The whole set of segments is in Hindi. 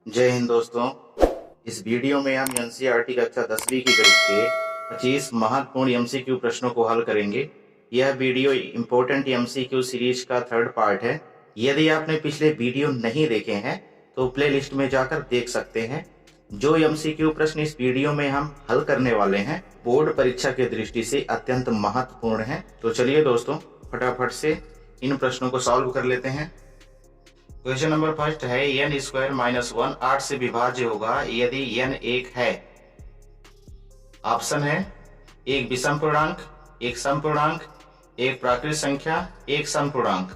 जय हिंद दोस्तों। इस वीडियो में हम एनसीईआरटी कक्षा 10वीं की गणित के 25 महत्वपूर्ण एमसीक्यू प्रश्नों को हल करेंगे। यह वीडियो इम्पोर्टेंट एमसीक्यू सीरीज का 3rd पार्ट है। यदि आपने पिछले वीडियो नहीं देखे हैं तो प्लेलिस्ट में जाकर देख सकते हैं। जो एमसीक्यू प्रश्न इस वीडियो में हम हल करने वाले हैं बोर्ड परीक्षा की दृष्टि से अत्यंत महत्वपूर्ण है। तो चलिए दोस्तों फटाफट से इन प्रश्नों को सॉल्व कर लेते हैं। क्वेश्चन नंबर फर्स्ट है n स्क्वायर माइनस 1 8 से विभाज्य होगा यदि n एक है। ऑप्शन है एक विषम पूर्णांक, एक सम पूर्णांक, एक प्राकृत संख्या, एक सम पूर्णांक।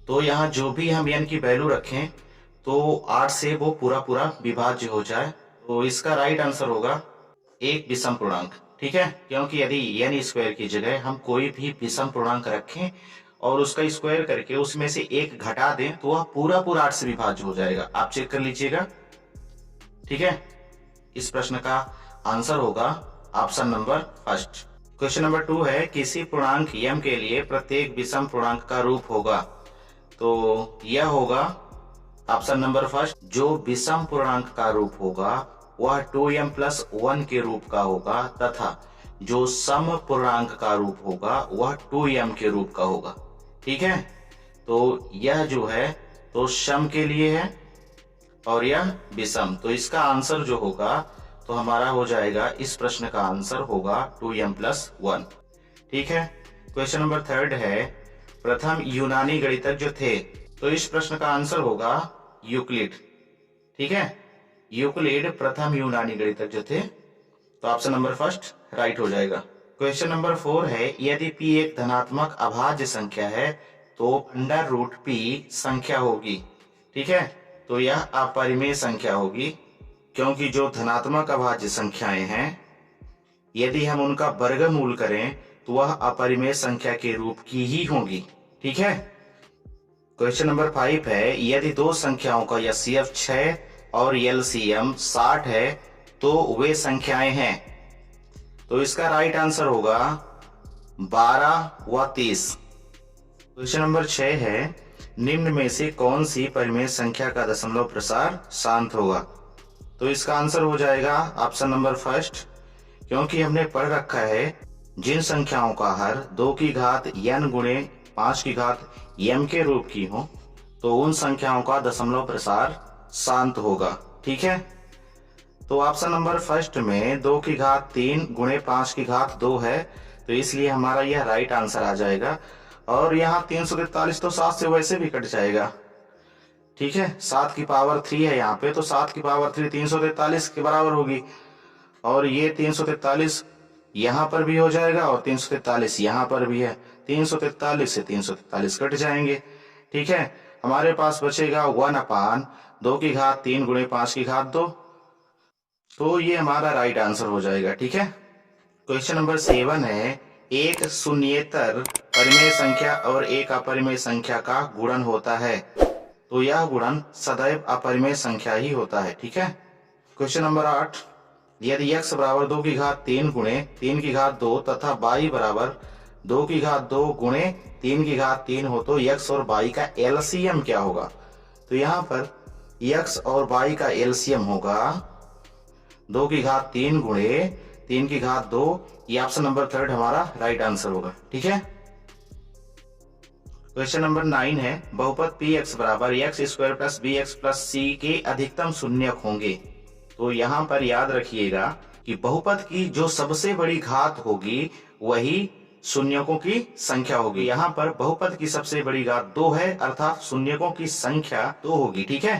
तो यहाँ जो भी हम n की वैल्यू रखें तो 8 से वो पूरा विभाज्य हो जाए। तो इसका राइट आंसर होगा एक विषम पूर्णांक। ठीक है, क्योंकि यदि n स्क्वायर की जगह हम कोई भी विषम पूर्णांक रखें और उसका स्क्वायर करके उसमें से एक घटा दें तो वह पूरा 8 से विभाज्य हो जाएगा। आप चेक कर लीजिएगा। ठीक है, इस प्रश्न का आंसर होगा option number first. Question number 2 है किसी पूर्णांक m के लिए प्रत्येक विषम पूर्णांक का रूप होगा। तो यह होगा ऑप्शन नंबर फर्स्ट, जो विषम पूर्णांक का रूप होगा वह 2m प्लस 1 के रूप का होगा तथा जो सम पूर्णांक का रूप होगा वह 2m के रूप का होगा। ठीक है, तो यह जो है तो सम के लिए है और यह विषम। तो इसका आंसर जो होगा तो हमारा हो जाएगा, इस प्रश्न का आंसर होगा 2m प्लस 1। ठीक है, क्वेश्चन नंबर 3 है प्रथम यूनानी गणितज्ञ थे। तो इस प्रश्न का आंसर होगा यूक्लिड। ठीक है, यूक्लिड प्रथम यूनानी गणितज्ञ थे। तो ऑप्शन नंबर फर्स्ट राइट हो जाएगा। क्वेश्चन नंबर 4 है यदि p एक धनात्मक अभाज्य संख्या है तो अंडर रूट p संख्या होगी। ठीक है, तो यह अपरिमेय संख्या होगी, क्योंकि जो धनात्मक अभाज्य संख्याएं हैं यदि हम उनका वर्गमूल करें तो वह अपरिमेय संख्या के रूप की ही होगी। ठीक है, क्वेश्चन नंबर 5 है यदि दो संख्याओं का HCF 6 और LCM 60 है तो वे संख्याएं हैं। तो इसका राइट आंसर होगा 12 व 30। क्वेश्चन नंबर 6 है निम्न में से कौन सी परिमेय संख्या का दशमलव प्रसार शांत होगा। तो इसका आंसर हो जाएगा ऑप्शन नंबर फर्स्ट, क्योंकि हमने पढ़ रखा है जिन संख्याओं का हर 2 की घात n गुणे 5 की घात m के रूप की हो तो उन संख्याओं का दशमलव प्रसार शांत होगा। ठीक है, तो ऑप्शन नंबर फर्स्ट में 2 की घात 3 गुणे 5 की घात 2 है, तो इसलिए हमारा यह राइट आंसर आ जाएगा। और यहाँ 343 तो 7 से वैसे भी कट जाएगा। ठीक है, 7 की पावर 3 है यहाँ पे, तो 7 की पावर 3 343 के बराबर होगी। और ये 343 यहाँ पर भी हो जाएगा और 343 यहाँ पर भी है। 343 से 343 कट जाएंगे। ठीक है, हमारे पास बचेगा 1/2 की घात 3 गुणे 5 की घात 2। तो ये हमारा राइट आंसर हो जाएगा। ठीक है, क्वेश्चन नंबर 7 है एक शून्येतर परिमेय संख्या और एक अपरिमेय संख्या का गुणन होता है तो यह गुणन सदैव अपरिमेय संख्या ही होता है। ठीक है, क्वेश्चन नंबर 8 यदि x बराबर 2 की घात 3 गुणे 3 की घात 2 तथा y बराबर 2 की घात 2 गुणे 3 की घात 3 हो तो x और y का LCM क्या होगा। तो यहाँ पर x और y का LCM होगा 2 की घात 3 गुणे 3 की घात 2। ये ऑप्शन नंबर 3 हमारा राइट आंसर होगा। ठीक है, क्वेश्चन नंबर 9 है बहुपद px बराबर x square plus bx plus c के अधिकतम शून्यक होंगे। तो यहाँ पर याद रखिएगा कि बहुपद की जो सबसे बड़ी घात होगी वही शून्यकों की संख्या होगी। यहाँ पर बहुपद की सबसे बड़ी घात 2 है, अर्थात शून्यकों की संख्या 2 होगी। ठीक है,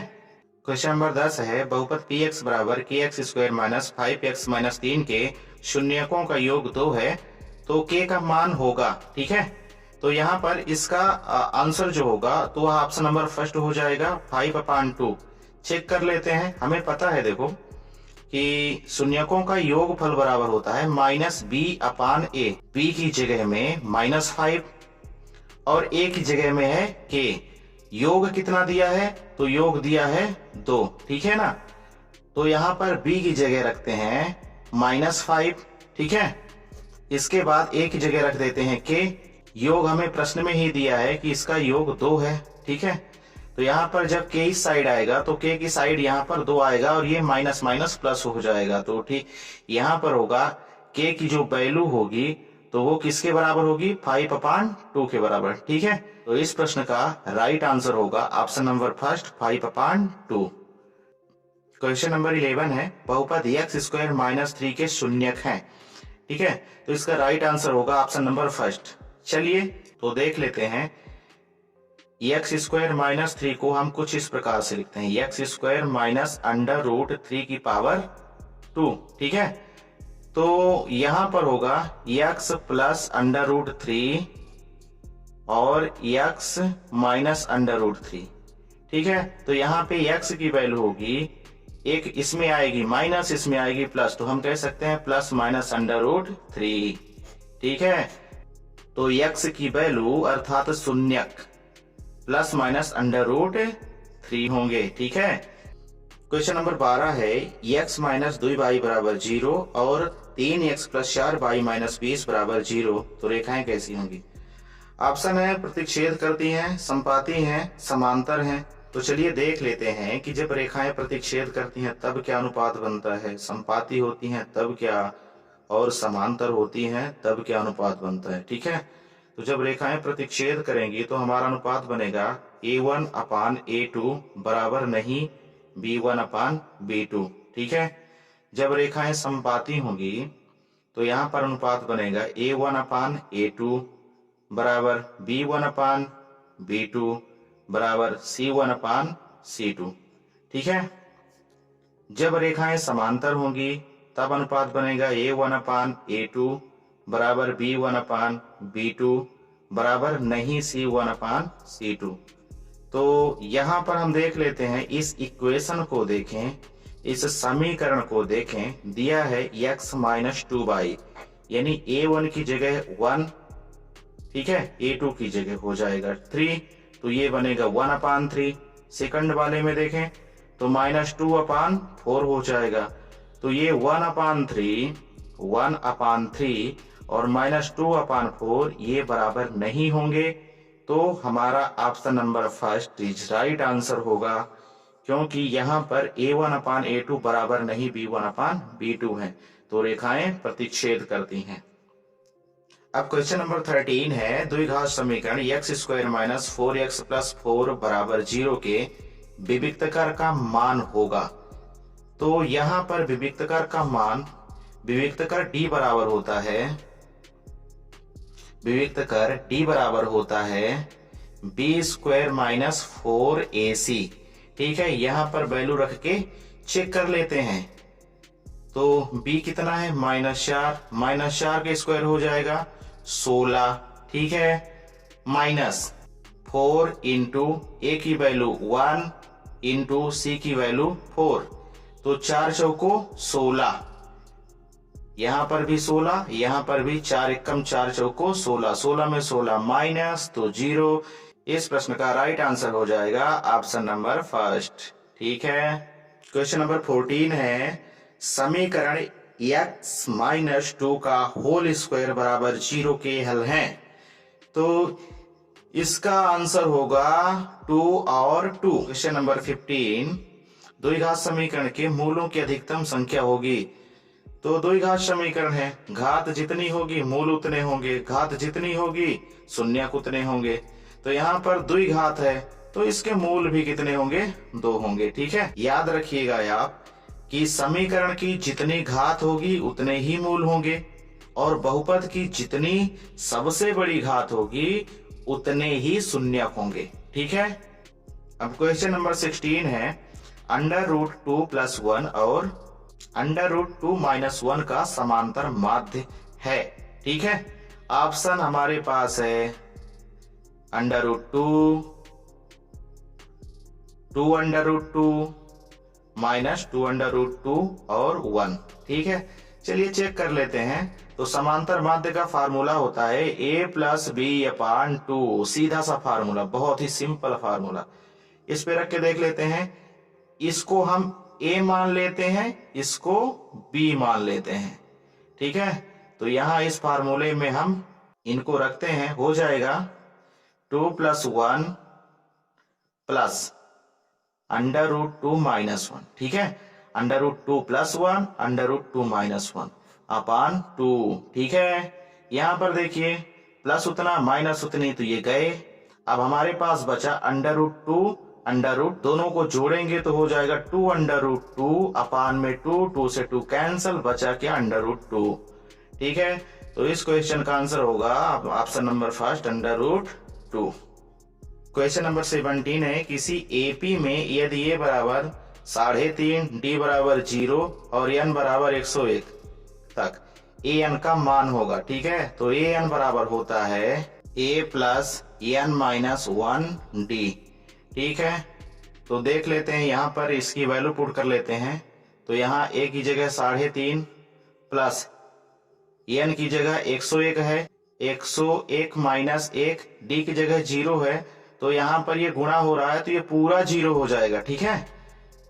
क्वेश्चन नंबर 10 है बहुपद px बराबर kx square minus 5x minus 3 के शून्यकों का योग 2 है तो k का मान होगा। ठीक है, तो यहाँ पर इसका आंसर जो होगा तो वह ऑप्शन नंबर फर्स्ट हो जाएगा 5/2। चेक कर लेते हैं। हमें पता है देखो कि शून्यकों का योगफल बराबर होता है -b/a। b की जगह में -5 और a की जगह में है k। योग कितना दिया है तो योग दिया है 2। ठीक है ना, तो यहाँ पर b की जगह रखते हैं -5। ठीक है, इसके बाद a की जगह रख देते हैं k। योग हमें प्रश्न में ही दिया है कि इसका योग 2 है। ठीक है, तो यहाँ पर जब k इस साइड आएगा तो k की साइड यहाँ पर 2 आएगा और ये माइनस माइनस प्लस हो जाएगा। तो ठीक यहाँ पर होगा k की जो वैल्यू होगी तो वो किसके बराबर होगी, 5/2 के बराबर। ठीक है, तो इस प्रश्न का राइट आंसर होगा option number first 5/2। Question number 11 है, बहुपद x² - 3 के शून्यक हैं। ठीक है, तो इसका राइट आंसर होगा ऑप्शन नंबर फर्स्ट। चलिए तो देख लेते हैं। x² - 3 को हम कुछ इस प्रकार से लिखते हैं, x² - √3 की पावर 2। ठीक है, तो यहां पर होगा x प्लस √3 और x माइनस √3। ठीक है, तो यहाँ पे x की वैल्यू होगी, एक इसमें आएगी माइनस, इसमें आएगी प्लस, तो हम कह सकते हैं प्लस माइनस √3। ठीक है, तो x की वैल्यू अर्थात शून्यक प्लस माइनस √3 होंगे। ठीक है, क्वेश्चन नंबर 12 है, x - 2y बराबर 0 और 3x + 4y - 20 बराबर 0, तो रेखाएं कैसी होंगी। ऑप्शन है प्रतिच्छेद करती हैं, संपाती हैं, समांतर हैं। तो चलिए देख लेते हैं कि जब रेखाएं प्रतिच्छेद करती हैं तब क्या अनुपात बनता है, संपाती होती हैं तब क्या, और समांतर होती हैं तब क्या अनुपात बनता है। ठीक है, तो जब रेखाएं प्रतिच्छेद करेंगी तो हमारा अनुपात बनेगा A1/A2 बराबर नहीं B1/B2। ठीक है, जब रेखाएं संपाती होंगी तो यहाँ पर अनुपात बनेगा A1/A2 बराबर B1/B2 बराबर C1/C2। ठीक है, जब रेखाएं समांतर होंगी तब अनुपात बनेगा A1/A2 बराबर B1/B2 बराबर नहीं C1/C2। तो यहां पर हम देख लेते हैं, इस इक्वेशन को देखें, इस समीकरण को देखें, दिया है x - 2y, यानी A1 की जगह 1, ठीक है, A2 की जगह हो जाएगा 3, तो ये बनेगा 1/3। सेकंड वाले में देखें तो -2/4 हो जाएगा, तो ये 1/3 और -2/4 ये बराबर नहीं होंगे। तो हमारा option number first is right answer होगा, क्योंकि यहाँ पर A1/A2 बराबर नहीं B1/B2 है, तो रेखाएं प्रतिच्छेद करती हैं। अब क्वेश्चन नंबर 13 है, द्विघात समीकरण x² - 4x + 4 बराबर 0 के विविक्तकर का मान होगा। तो यहाँ पर विविक्तकर का मान, विविक्तकर d बराबर होता है, विविक्तकर d बराबर होता है b² - 4ac। ठीक है, यहाँ पर वैल्यू रख के चेक कर लेते हैं। तो b कितना है, -4 के स्क्वायर हो जाएगा 16। ठीक है, -4 इंटू a की वैल्यू 1 इंटू c की वैल्यू 4, तो 4 चौको 16, यहां पर भी 16, यहां पर भी 4 एकम 4 चौको 16, 16 में 16 माइनस तो 0। इस प्रश्न का राइट आंसर हो जाएगा ऑप्शन नंबर फर्स्ट। ठीक है, क्वेश्चन नंबर 14 है, समीकरण x - 2 का होल स्क्वायर बराबर 0 के हल हैं। तो इसका आंसर होगा 2 और 2। क्वेश्चन नंबर 15, द्विघात समीकरण के मूलों की अधिकतम संख्या होगी। तो द्विघात समीकरण है, घात जितनी होगी मूल उतने होंगे, घात जितनी होगी शून्यक उतने होंगे। तो यहाँ पर द्विघात है तो इसके मूल भी कितने होंगे, 2 होंगे। ठीक है, याद रखिएगा आप कि समीकरण की जितनी घात होगी उतने ही मूल होंगे, और बहुपद की जितनी सबसे बड़ी घात होगी उतने ही शून्यक होंगे। ठीक है, अब क्वेश्चन नंबर 16 है, √2 + 1 और √2 - 1 का समांतर माध्य है। ठीक है, ऑप्शन हमारे पास है √2, 2√2 -2√2 और 1। ठीक है, चलिए चेक कर लेते हैं। तो समांतर माध्य का फार्मूला होता है a + b/2, सीधा सा फार्मूला, बहुत ही सिंपल फार्मूला। इस पे रख के देख लेते हैं, इसको हम a मान लेते हैं, इसको b मान लेते हैं। ठीक है, तो यहां इस फार्मूले में हम इनको रखते हैं, हो जाएगा 2 + 1 प्लस √2 माइनस 1, ठीक है। √2 प्लस 1, √2 माइनस 1 अपान 2, ठीक है। यहां पर देखिए प्लस उतना माइनस उतनी, तो ये गए। अब हमारे पास बचा √2 अंडर दोनों को जोड़ेंगे तो हो जाएगा 2 अपान में 2 से 2 कैंसल, बचा क्या √2, ठीक है। तो इस क्वेश्चन का आंसर होगा option number first √2। Question number 17 है, किसी एपी में यदि ए बराबर 3.5, डी बराबर 0 और एन बराबर 101 तक ए एन का मान होगा, ठीक है। तो ए एन बराबर होता है ए प्लस एन माइनस 1 डी, ठीक है। तो देख लेते हैं, यहाँ पर इसकी वैल्यू पुट कर लेते हैं। तो यहाँ ए की जगह 3.5 प्लस एन की जगह 101 है, 101 माइनस 1, डी की जगह 0 है। तो यहाँ पर ये गुणा हो रहा है तो ये पूरा 0 हो जाएगा, ठीक है।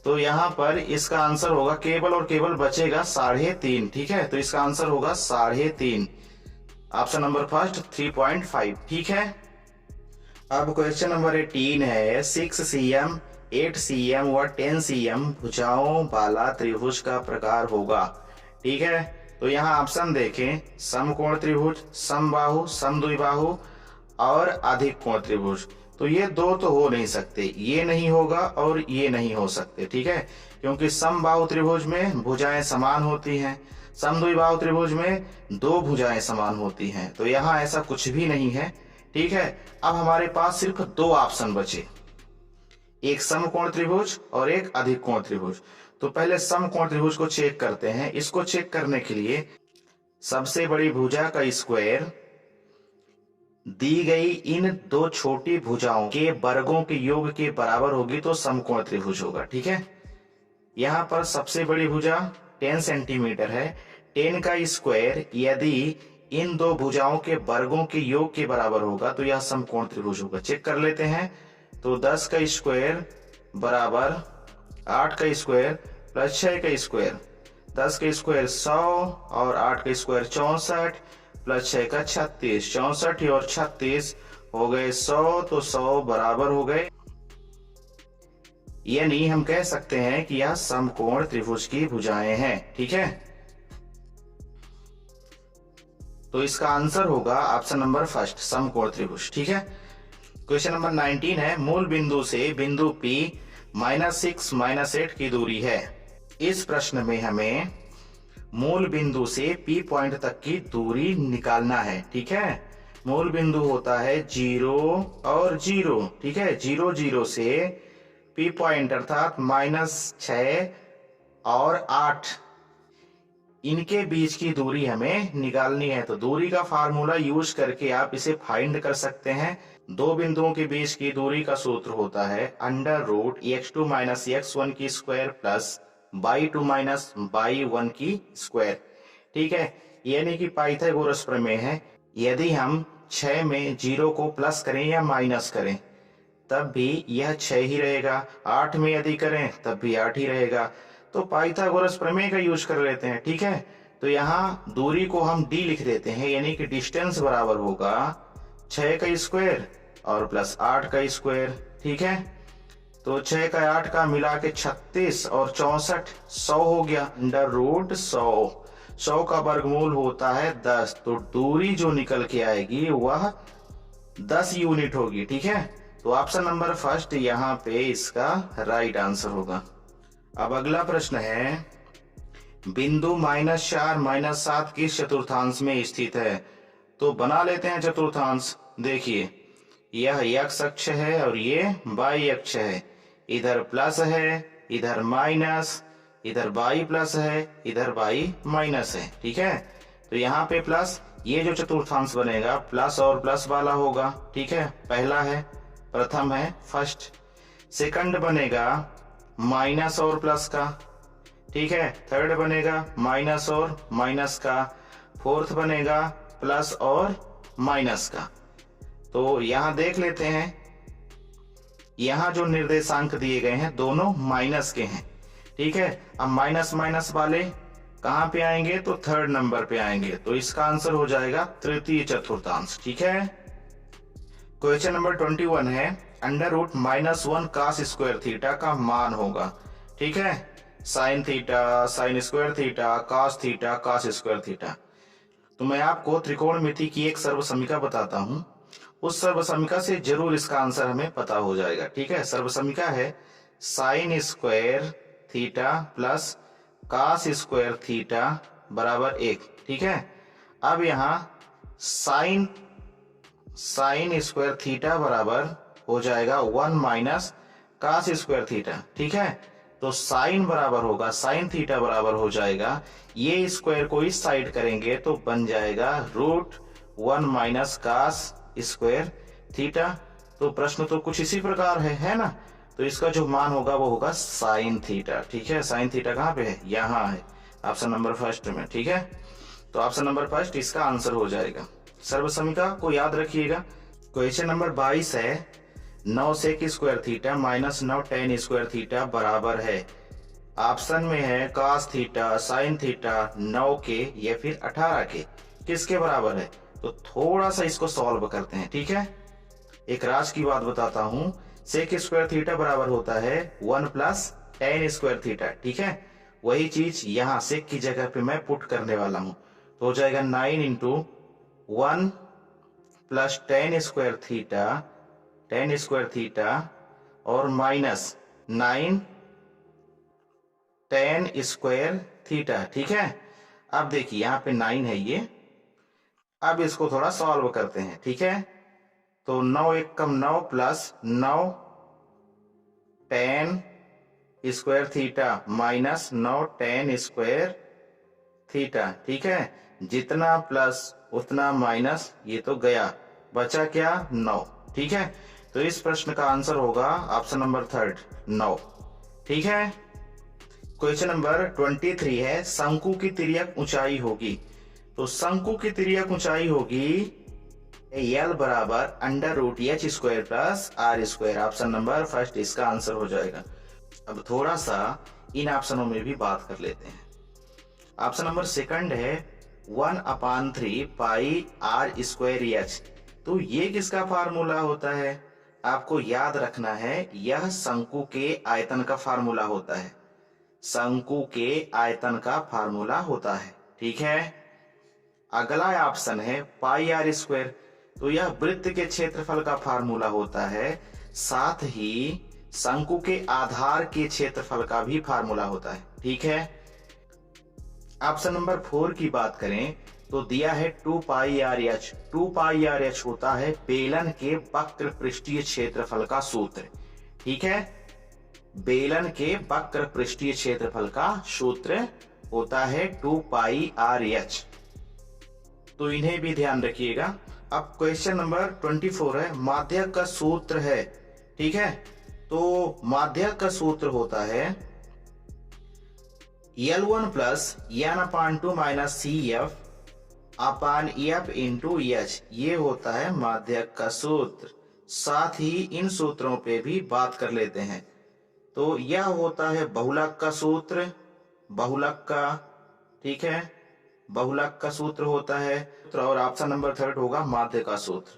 तो यहाँ पर इसका आंसर होगा केवल और केवल बचेगा 3.5, ठीक है। तो इसका आंसर होगा 3.5, ऑप्शन नंबर फर्स्ट 3.5, ठीक है। अब क्वेश्चन नंबर 18 है, 6 cm, 8 cm व 10 cm भुजाओं वाला त्रिभुज का प्रकार होगा, ठीक है। तो यहाँ ऑप्शन देखें, समकोण त्रिभुज, समबाहु, समद्विबाहु और अधिक कोण त्रिभुज। तो ये दो तो हो नहीं सकते, ये नहीं होगा और ये नहीं हो सकते, ठीक है। क्योंकि समबाहु त्रिभुज में भुजाएं समान होती हैं, समद्विबाहु त्रिभुज में दो भुजाएं समान होती हैं। तो यहाँ ऐसा कुछ भी नहीं है, ठीक है। अब हमारे पास सिर्फ दो ऑप्शन बचे, एक समकोण त्रिभुज और एक अधिक कोण त्रिभुज। तो पहले समकोण त्रिभुज को चेक करते हैं। इसको चेक करने के लिए सबसे बड़ी भुजा का स्क्वायर दी गई इन दो छोटी भुजाओं के वर्गों के योग के बराबर होगी तो समकोण त्रिभुज होगा, ठीक है। यहाँ पर सबसे बड़ी भुजा 10 सेंटीमीटर है, 10 का स्क्वायर यदि इन दो भुजाओं के वर्गों के योग के बराबर होगा तो यह समकोण त्रिभुज होगा। चेक कर लेते हैं। तो 10 का स्क्वायर बराबर 8 का स्क्वायर प्लस 6 का स्क्वायर, 10 का स्क्वायर 100 और 8 का स्क्वायर 64 प्लस 6 का 36, 64 और 36 हो गए 100, तो 100 बराबर हो गए। यानी हम कह सकते हैं कि यह समकोण त्रिभुज की भुजाएं हैं, ठीक है। तो इसका आंसर होगा ऑप्शन नंबर फर्स्ट समकोण त्रिभुज, ठीक है। क्वेश्चन नंबर 19 है, मूल बिंदु से बिंदु P -6 -8 की दूरी है। इस प्रश्न में हमें मूल बिंदु से P पॉइंट तक की दूरी निकालना है, ठीक है। मूल बिंदु होता है 0 और 0, ठीक है। 0 0 से P पॉइंट अर्थात -6 और 8 इनके बीच की दूरी हमें निकालनी है। तो दूरी का फार्मूला यूज करके आप इसे फाइंड कर सकते हैं। दो बिंदुओं के बीच की दूरी का सूत्र होता है √x2 - x1 की स्क्वायर प्लस y2 - y1 की स्क्वायर, ठीक है। यानी कि पाइथागोरस प्रमेय है, यदि हम 6 में 0 को प्लस करें या माइनस करें तब भी यह 6 ही रहेगा, 8 में यदि करें तब भी 8 ही रहेगा। तो पाइथागोरस प्रमेय का यूज कर लेते हैं, ठीक है। तो यहाँ दूरी को हम d लिख देते हैं, यानी कि डिस्टेंस बराबर होगा 6 का स्क्वायर और प्लस 8 का स्क्वायर, ठीक है। तो 6 का 8 का मिला के 36 और 64 100 हो गया, √100। 100 का वर्गमूल होता है 10, तो दूरी जो निकल के आएगी वह 10 यूनिट होगी, ठीक है। तो ऑप्शन नंबर फर्स्ट यहाँ पे इसका राइट आंसर होगा। अब अगला प्रश्न है, बिंदु -4 -7 किस चतुर्थांश में स्थित है। तो बना लेते हैं चतुर्थांश। देखिए यह x अक्ष है और ये y अक्ष है, इधर प्लस है, इधर माइनस, इधर y प्लस है, इधर y माइनस है, ठीक है। तो यहाँ पे प्लस, ये जो चतुर्थांश बनेगा प्लस और प्लस वाला होगा, ठीक है। पहला है, प्रथम है, फर्स्ट। सेकंड बनेगा माइनस और प्लस का, ठीक है। थर्ड बनेगा माइनस और माइनस का। फोर्थ बनेगा प्लस और माइनस का। तो यहां देख लेते हैं, यहां जो निर्देशांक दिए गए हैं दोनों माइनस के हैं, ठीक है। अब माइनस माइनस वाले कहां पे आएंगे, तो थर्ड नंबर पे आएंगे। तो इसका आंसर हो जाएगा तृतीय चतुर्थांश, ठीक है। क्वेश्चन नंबर 21 है, under root -1 cos square theta का मान होगा। ठीक है, sine theta, sine square theta, cos theta, cos square theta. तो मैं आपको त्रिकोणमिति की एक सर्वसमीका बताता हूं, उस सर्वसमीका से जरूर इसका आंसर हमें पता हो जाएगा। ठीक है, सर्वसमीका है sign square theta plus cos square theta बराबर 1। ठीक है, अब यहाँ साइन स्क्वायर थीटा बराबर हो जाएगा 1 माइनस cos स्क्वायर थीटा। ठीक है, तो साइन बराबर होगा, साइन थीटा बराबर हो जाएगा, ये स्क्वायर को इस साइड करेंगे तो बन जाएगा √1 माइनस cos स्क्वायर थीटा। तो प्रश्न तो कुछ इसी प्रकार है ना। तो इसका जो मान होगा वो होगा साइन थीटा। ठीक है, साइन थीटा कहाँ पे है, यहाँ है ऑप्शन नंबर फर्स्ट में। ठीक है, तो ऑप्शन नंबर फर्स्ट इसका आंसर हो जाएगा। सर्वसमीका को याद रखिएगा। क्वेश्चन नंबर 22 है 9 sec square theta minus 9 tan square theta बराबर है। ऑप्शन में है cos थीटा, साइन थीटा 9 के या फिर 18 के, किसके बराबर है। तो थोड़ा सा इसको सॉल्व करते हैं। ठीक है, एक राज की बात बताता हूं, सेक स्क्वायर थीटा बराबर होता है 1 प्लस tan स्क्वायर थीटा। ठीक है, वही चीज यहाँ सेक की जगह पे मैं पुट करने वाला हूं, तो हो जाएगा 9 into 1 plus tan square theta और माइनस 9 tan स्क्वायर थीटा। ठीक है, अब देखिए यहाँ पे 9 है ये, अब इसको थोड़ा सॉल्व करते हैं। ठीक है, तो 9 1 कम 9 plus 9 tan square theta minus 9 tan square theta. ठीक है, जितना प्लस उतना माइनस, ये तो गया, बचा क्या 9। ठीक है, तो इस प्रश्न का आंसर होगा ऑप्शन नंबर थर्ड 9। ठीक है, क्वेश्चन नंबर 23 है शंकु की तिर्यक ऊंचाई होगी। तो शंकु की तिर्यक ऊंचाई होगी L बराबर √h square plus r square. Option number first इसका आंसर हो जाएगा। अब थोड़ा सा इन ऑप्शनों में भी बात कर लेते हैं। ऑप्शन नंबर सेकंड है 1/3 पाई r स्क्वायर h। तो ये किसका फार्मूला होता है, आपको याद रखना है, यह शंकु के आयतन का फार्मूला होता है, शंकु के आयतन का फार्मूला होता है। ठीक है, अगला ऑप्शन है पाई r स्क्वायर। तो यह वृत्त के क्षेत्रफल का फार्मूला होता है, साथ ही शंकु के आधार के क्षेत्रफल का भी फार्मूला होता है। ठीक है, ऑप्शन नंबर 4 की बात करें तो दिया है 2 पाई r h। 2 पाई r h होता है बेलन के वक्र पृष्ठीय क्षेत्रफल का सूत्र। ठीक है, बेलन के वक्र पृष्ठीय क्षेत्रफल का सूत्र होता है 2 पाई r h। तो इन्हें भी ध्यान रखिएगा। अब क्वेश्चन नंबर 24 है माध्यक का सूत्र है। ठीक है, तो माध्यक का सूत्र होता है L1 plus n/2 minus CF अपान F इंटू H। ये होता है माध्यक का सूत्र। साथ ही इन सूत्रों पे भी बात कर लेते हैं। तो यह होता है बहुलक का सूत्र, बहुलक का। ठीक है, बहुलक का सूत्र होता है, और ऑप्शन नंबर थर्ड होगा माध्य का सूत्र।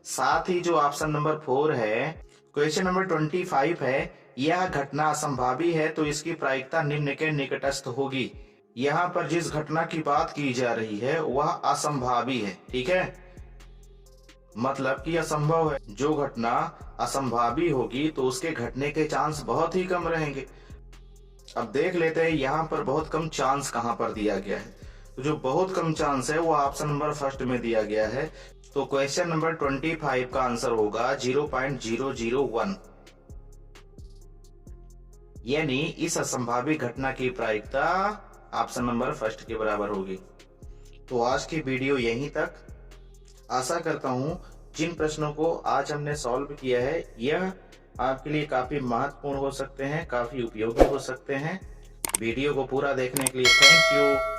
साथ ही जो ऑप्शन नंबर 4 है, क्वेश्चन नंबर 25 है यह घटना असंभावी है तो इसकी प्रायिकता निम्न के निकटस्थ होगी। यहाँ पर जिस घटना की बात की जा रही है वह असंभावी है। ठीक है, मतलब कि असंभव है। जो घटना असंभावी होगी तो उसके घटने के चांस बहुत ही कम रहेंगे। अब देख लेते हैं यहाँ पर बहुत कम चांस कहाँ पर दिया गया है। तो जो बहुत कम चांस है वो ऑप्शन नंबर फर्स्ट में दिया गया है। तो क्वेश्चन नंबर 25 का आंसर होगा 0.001, यानी इस असंभावी घटना की प्रायिकता ऑप्शन नंबर फर्स्ट के बराबर होगी। तो आज की वीडियो यहीं तक। आशा करता हूं जिन प्रश्नों को आज हमने सॉल्व किया है यह आपके लिए काफी महत्वपूर्ण हो सकते हैं, काफी उपयोगी हो सकते हैं। वीडियो को पूरा देखने के लिए थैंक यू।